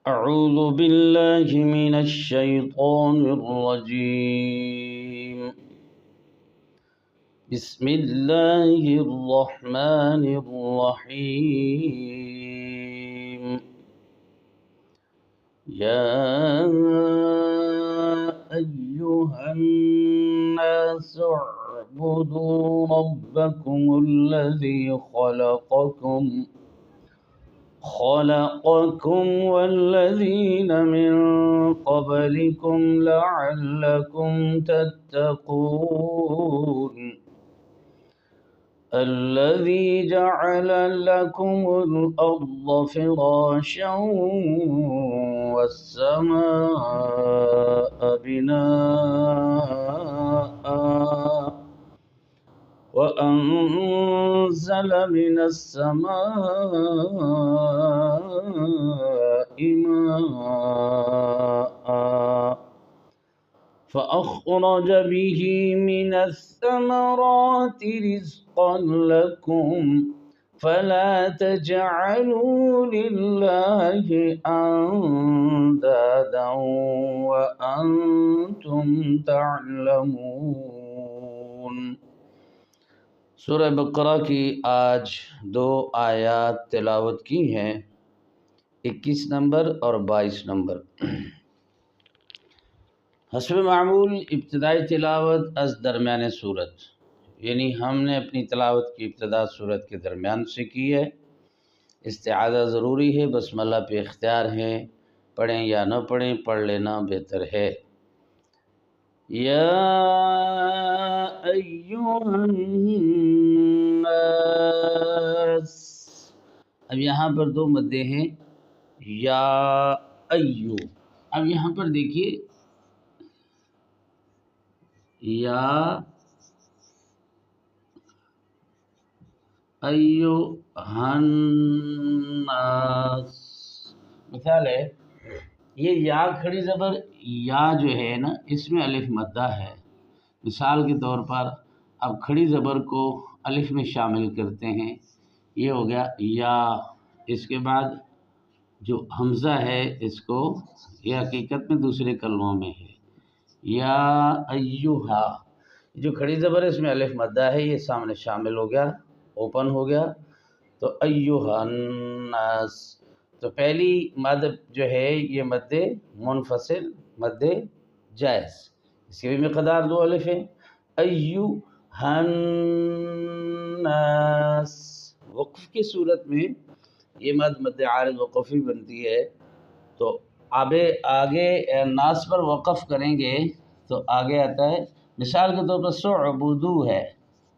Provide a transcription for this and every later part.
أعوذ بالله من الشيطان الرجيم. بسم الله الرحمن الرحيم. يا أيها الناس اعبدوا ربكم الذي خلقكم والذين من قبلكم لعلكم تتقون. الذي جعل لكم الأرض فراشا والسماء بناء وأنزل من السماء ماء فأخرج به من الثمرات رزقا لكم فلا تجعلوا لله أندادا وأنتم تعلمون. سورہ بقرہ کی آج 2 آیات تلاوت کی ہیں، 21 نمبر اور 22 نمبر. حسب معمول ابتدائی تلاوت از درمیان سورت، یعنی ہم نے اپنی تلاوت کی ابتدا سورت کے درمیان سے کی ہے. استعاذہ ضروری ہے، بسملہ پہ اختیار ہے، پڑھیں یا نہ پڑھیں، پڑھ لینا بہتر ہے. یا ایھا الناس، اب یہاں پر 2 مدیں ہیں، یا ایو. اب یہاں پر دیکھیے، یا ایھا الناس، مثال ہے یہ یا کھڑی زبر یا جو ہے نا، اس میں الف مدہ ہے. مثال کے طور پر اب کھڑی زبر کو الف میں شامل کرتے ہیں، یہ ہو گیا یا. اس کے بعد جو حمزہ ہے اس کو، یہ حقیقت میں دوسرے کلموں میں ہے. یا ایھا، جو کھڑی زبر ہے اس میں الف مدہ ہے، یہ سامنے شامل ہو گیا، اوپن ہو گیا. تو ایھا الناس، تو پہلی مد جو ہے یہ مد منفصل، مد جائز، اس کی بھی مقدار 2 الف ہے. ایھا الناس، وقف کی صورت میں یہ مد عارض وقفی بنتی ہے. تو آگے ناس پر وقف کریں گے تو آگے آتا ہے، مثال کے طور پر سعبدو ہے،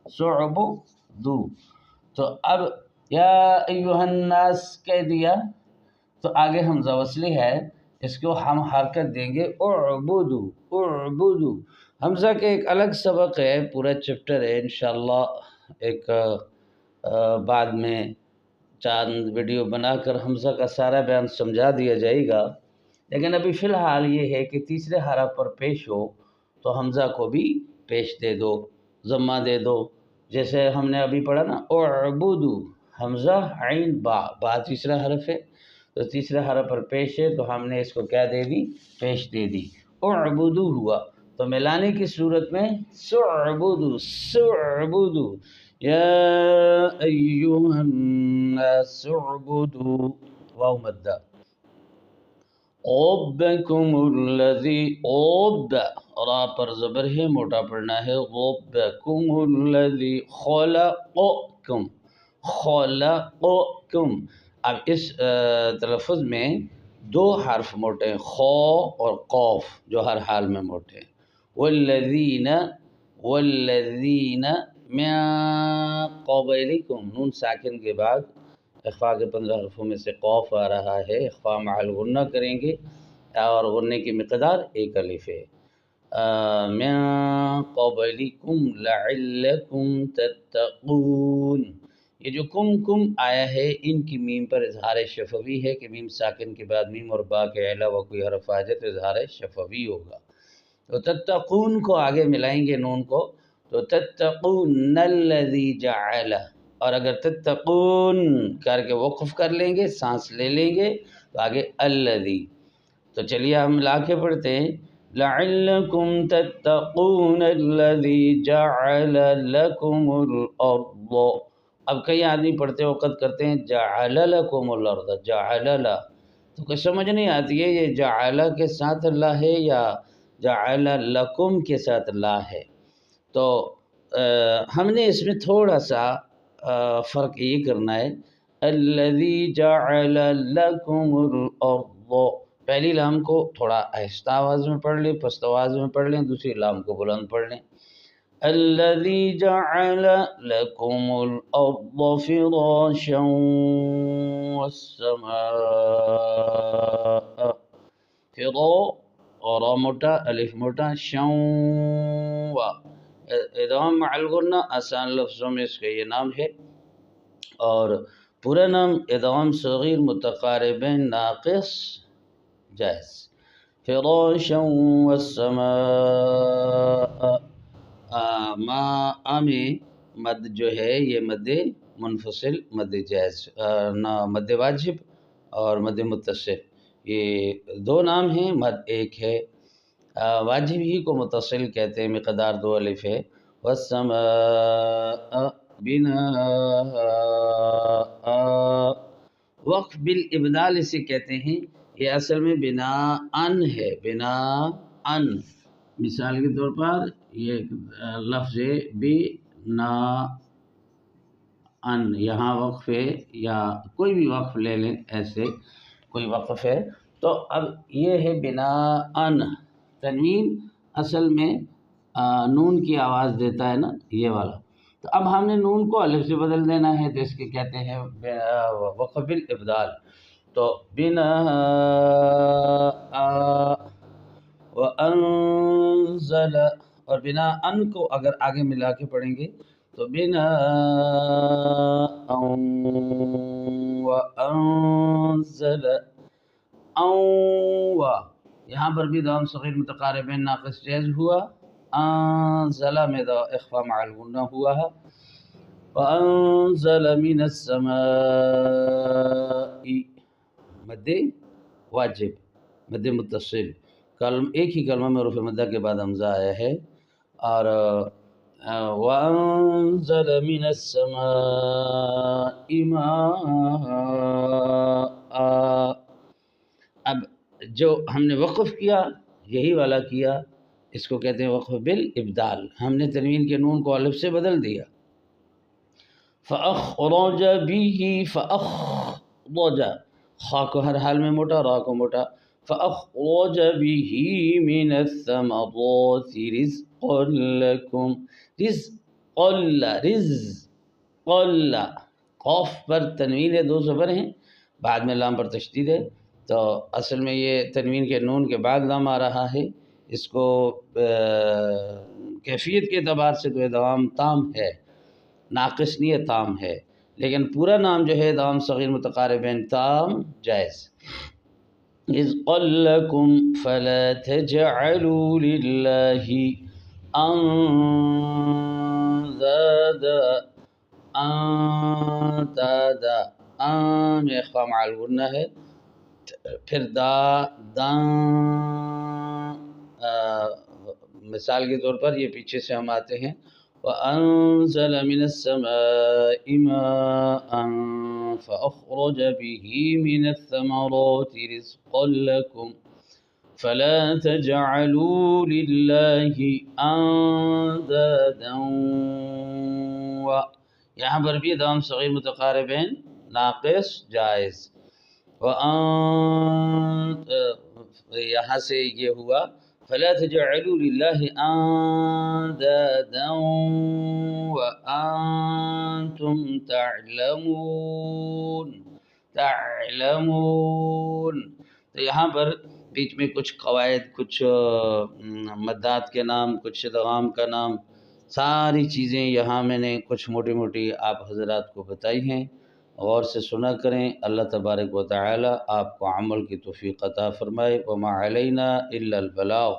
سعبدو. تو اب یا ایھا الناس کہہ دیا تو آگے حمزہ وصلی ہے، اس کو ہم حرکت دیں گے اعبدو، اعبدو. حمزہ کے ایک الگ سبق ہے، پورا چپٹر ہے، انشاءاللہ ایک بعد میں چاند ویڈیو بنا کر حمزہ کا سارا بیان سمجھا دیا جائے گا. لیکن ابھی فی الحال یہ ہے کہ تیسرے حرف پر پیش ہو تو حمزہ کو بھی پیش دے دو، ضمہ دے دو. جیسے ہم نے ابھی پڑھا نا اعبدو، حمزہ عین با تیسرا حرف ہے، تو تیسرے حرف پر پیش ہے تو ہم نے اس کو کیا دے دی؟ پیش دے دی. اعبدو ہوا. تو ملانے کی صورت میں سعبدو، سعبدو. یا ایھا الناس اعبدو، واو مدہ. ربکم الذی، رب را پر زبر ہے، موٹا پڑھنا ہے. ربکم الذی خلقکم، خلقکم. اب اس تلفظ میں 2 حرف موٹے ہیں، خا اور قاف، جو ہر حال میں موٹے ہیں. والذین، والذین من قبلکم، نون ساکن کے بعد اخفاء کے 15 حرفوں میں سے قاف آ رہا ہے، اخفاء مع الغنہ کریں گے اور غنے کی مقدار 1 الف ہے. من قبلکم لعلکم تتقون. یہ جو کم آیا ہے، ان کی میم پر اظہار شفوی ہے کہ میم ساکن کے بعد میم اور با کے علاوہ کوئی حرف آ جائے تو اظہار شفوی ہوگا. تو تتقون کو آگے ملائیں گے نون کو، تو تتقون الذی جعل. اور اگر تتقون کر کے وقف کر لیں گے، سانس لے لیں گے، تو آگے الذی، تو چلیے ہم ملا کے پڑھتے ہیں لعلکم تتقون الذی جعل لکم الارض. اب کئی آدمی پڑھتے وقت کرتے ہیں جعل لکم الارض، جعل لا، تو کچھ سمجھ نہیں آتی ہے یہ جعل کے ساتھ اللہ ہے یا جعل لکم کے ساتھ لا ہے. تو ہم نے اس میں تھوڑا سا فرق یہ کرنا ہے الذی جعل لکم الارض، پہلی لام کو تھوڑا آہستہ آواز میں پڑھ لیں، پست آواز میں پڑھ لیں، دوسری لام کو بلند پڑھ لیں. الذی جعل لکم الارض فراشا والسماء، فرا اور را موٹا الف موٹا، شوں ادغام مع الغنہ، آسان لفظوں میں اس کا یہ نام ہے. اور پورا نام ادغام صغیر متقاربین ناقص جائز. فراشا والسماء، ما میں مد جو ہے یہ مد منفصل، مد جائز، مد واجب اور مد متصل، یہ دو نام ہیں، مد ایک ہے. واجب ہی کو متصل کہتے ہیں، مقدار 2 الف ہے. والسماء بناء، وقف بالابدال اسے کہتے ہیں، یہ اصل میں بناءً ہے، بناءً. مثال کے طور پر یہ لفظ بناءً، یہاں وقف ہے یا کوئی بھی وقف لے لیں، ایسے کوئی وقف ہے تو اب یہ ہے بناءً. تنوین اصل میں نون کی آواز دیتا ہے نا، یہ والا. تو اب ہم نے نون کو الف سے بدل دینا ہے، تو اس کے کہتے ہیں وقف بالابدال. تو بناء وانزل، اور بناء کو اگر آگے ملا کے پڑھیں گے تو بناء وانزل، یہاں پر بھی دوام صغیر متقاربین ناقص جائز ہوا. انزل میں اخفا مع الغنہ ہوا ہے. وانزل من السماء، مد واجب، مد متصل، ایک ہی کلمہ میں رفع مدہ کے بعد حمزہ آیا ہے. اور وانزل من السماء ماء، اب جو ہم نے وقف کیا یہی والا کیا، اس کو کہتے ہیں وقف بالابدال. ہم نے تنوین کے نون کو الف سے بدل دیا. فأخرج به، فأخرج، خا کو ہر حال میں موٹا، را کو موٹا. فأخرج به من الثمرات رزقا لكم، رزقا، رزقا، قاف پر تنوین ہے، 2 زبر ہیں، بعد میں لام پر تشدید ہے. تو اصل میں یہ تنوین کے نون کے بعد لام آ رہا ہے. اس کو کیفیت کے اعتبار سے تو ادغام تام ہے، ناقص نہیں ہے، تام ہے. لیکن پورا نام جو ہے ادغام صغیر متقاربین تام جائز. رزقا لکم فلا تجعلوا للہ اندادا، اندادا، میں اخفا مع الغنہ ہے. پھر دان، مثال کے طور پر یہ پیچھے سے ہم آتے ہیں وَأَنزَلَ مِنَ السَّمَاءِ مَاءً فَأَخْرَجَ بِهِ مِنَ الثَّمَرَاتِ رِزْقًا لَكُمْ فَلَا تَجْعَلُوا لِلَّهِ أَندَادًا، یہاں پر بھی ادغام صغیر متقاربین ناقص جائز. یہاں سے یہ ہوا فَلَا تَجْعَلُوا لِلَّهِ أَندَادًا وَأَنْتُمْ تَعْلَمُونَ، تعلمون. تو یہاں پر بیچ میں کچھ قواعد، کچھ مدات کے نام، کچھ ادغام کا نام، ساری چیزیں یہاں میں نے کچھ موٹی موٹی آپ حضرات کو بتائی ہیں. غور سے سنا کریں. اللہ تبارک و تعالی آپ کو عمل کی توفیق عطا فرمائے. وما علینا الا البلاغ.